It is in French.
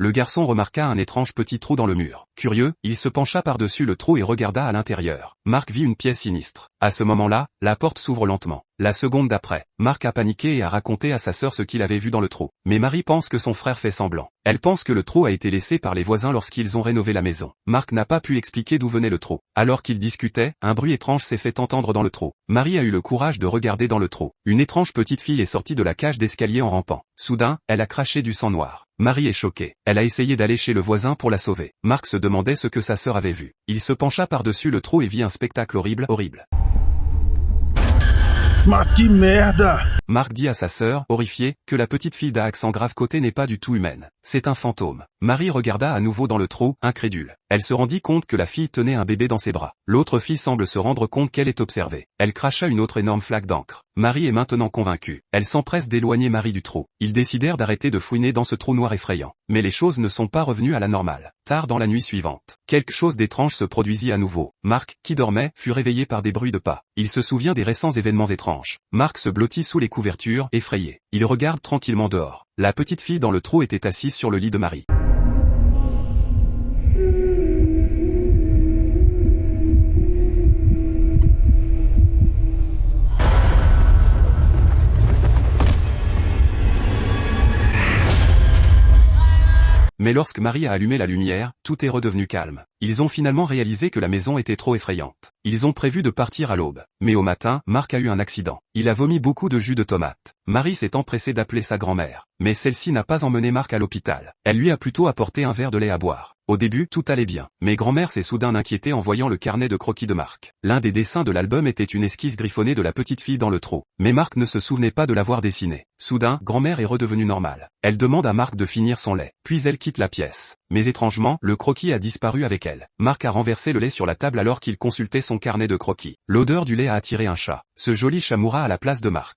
le garçon remarqua un étrange petit trou dans le mur. Curieux, il se pencha par-dessus le trou et regarda à l'intérieur. Marc vit une pièce sinistre. À ce moment-là, la porte s'ouvre lentement. La seconde d'après, Marc a paniqué et a raconté à sa sœur ce qu'il avait vu dans le trou. Mais Marie pense que son frère fait semblant. Elle pense que le trou a été laissé par les voisins lorsqu'ils ont rénové la maison. Marc n'a pas pu expliquer d'où venait le trou. Alors qu'ils discutaient, un bruit étrange s'est fait entendre dans le trou. Marie a eu le courage de regarder dans le trou. Une étrange petite fille est sortie de la cage d'escalier en rampant. Soudain, elle a craché du sang noir. Marie est choquée. Elle a essayé d'aller chez le voisin pour la sauver. Marc se demandait ce que sa sœur avait vu. Il se pencha par-dessus le trou et vit un spectacle horrible. Mas que merda! Marc dit à sa sœur, horrifiée, que la petite fille d'à accent grave côté n'est pas du tout humaine. C'est un fantôme. Marie regarda à nouveau dans le trou, incrédule. Elle se rendit compte que la fille tenait un bébé dans ses bras. L'autre fille semble se rendre compte qu'elle est observée. Elle cracha une autre énorme flaque d'encre. Marie est maintenant convaincue. Elle s'empresse d'éloigner Marie du trou. Ils décidèrent d'arrêter de fouiner dans ce trou noir effrayant. Mais les choses ne sont pas revenues à la normale. Tard dans la nuit suivante, quelque chose d'étrange se produisit à nouveau. Marc, qui dormait, fut réveillé par des bruits de pas. Il se souvient des récents événements étranges. Marc se blottit sous les couvertures, effrayé. Il regarde tranquillement dehors. La petite fille dans le trou était assise sur le lit de Marie. Mais lorsque Marie a allumé la lumière, tout est redevenu calme. Ils ont finalement réalisé que la maison était trop effrayante. Ils ont prévu de partir à l'aube. Mais au matin, Marc a eu un accident. Il a vomi beaucoup de jus de tomate. Marie s'est empressée d'appeler sa grand-mère. Mais celle-ci n'a pas emmené Marc à l'hôpital. Elle lui a plutôt apporté un verre de lait à boire. Au début, tout allait bien. Mais grand-mère s'est soudain inquiétée en voyant le carnet de croquis de Marc. L'un des dessins de l'album était une esquisse griffonnée de la petite fille dans le trou. Mais Marc ne se souvenait pas de l'avoir dessinée. Soudain, grand-mère est redevenue normale. Elle demande à Marc de finir son lait. Puis elle quitte la pièce. Mais étrangement, le croquis a disparu avec elle. Marc a renversé le lait sur la table alors qu'il consultait son carnet de croquis. L'odeur du lait a attiré un chat. Ce joli chat mourra à la place de Marc.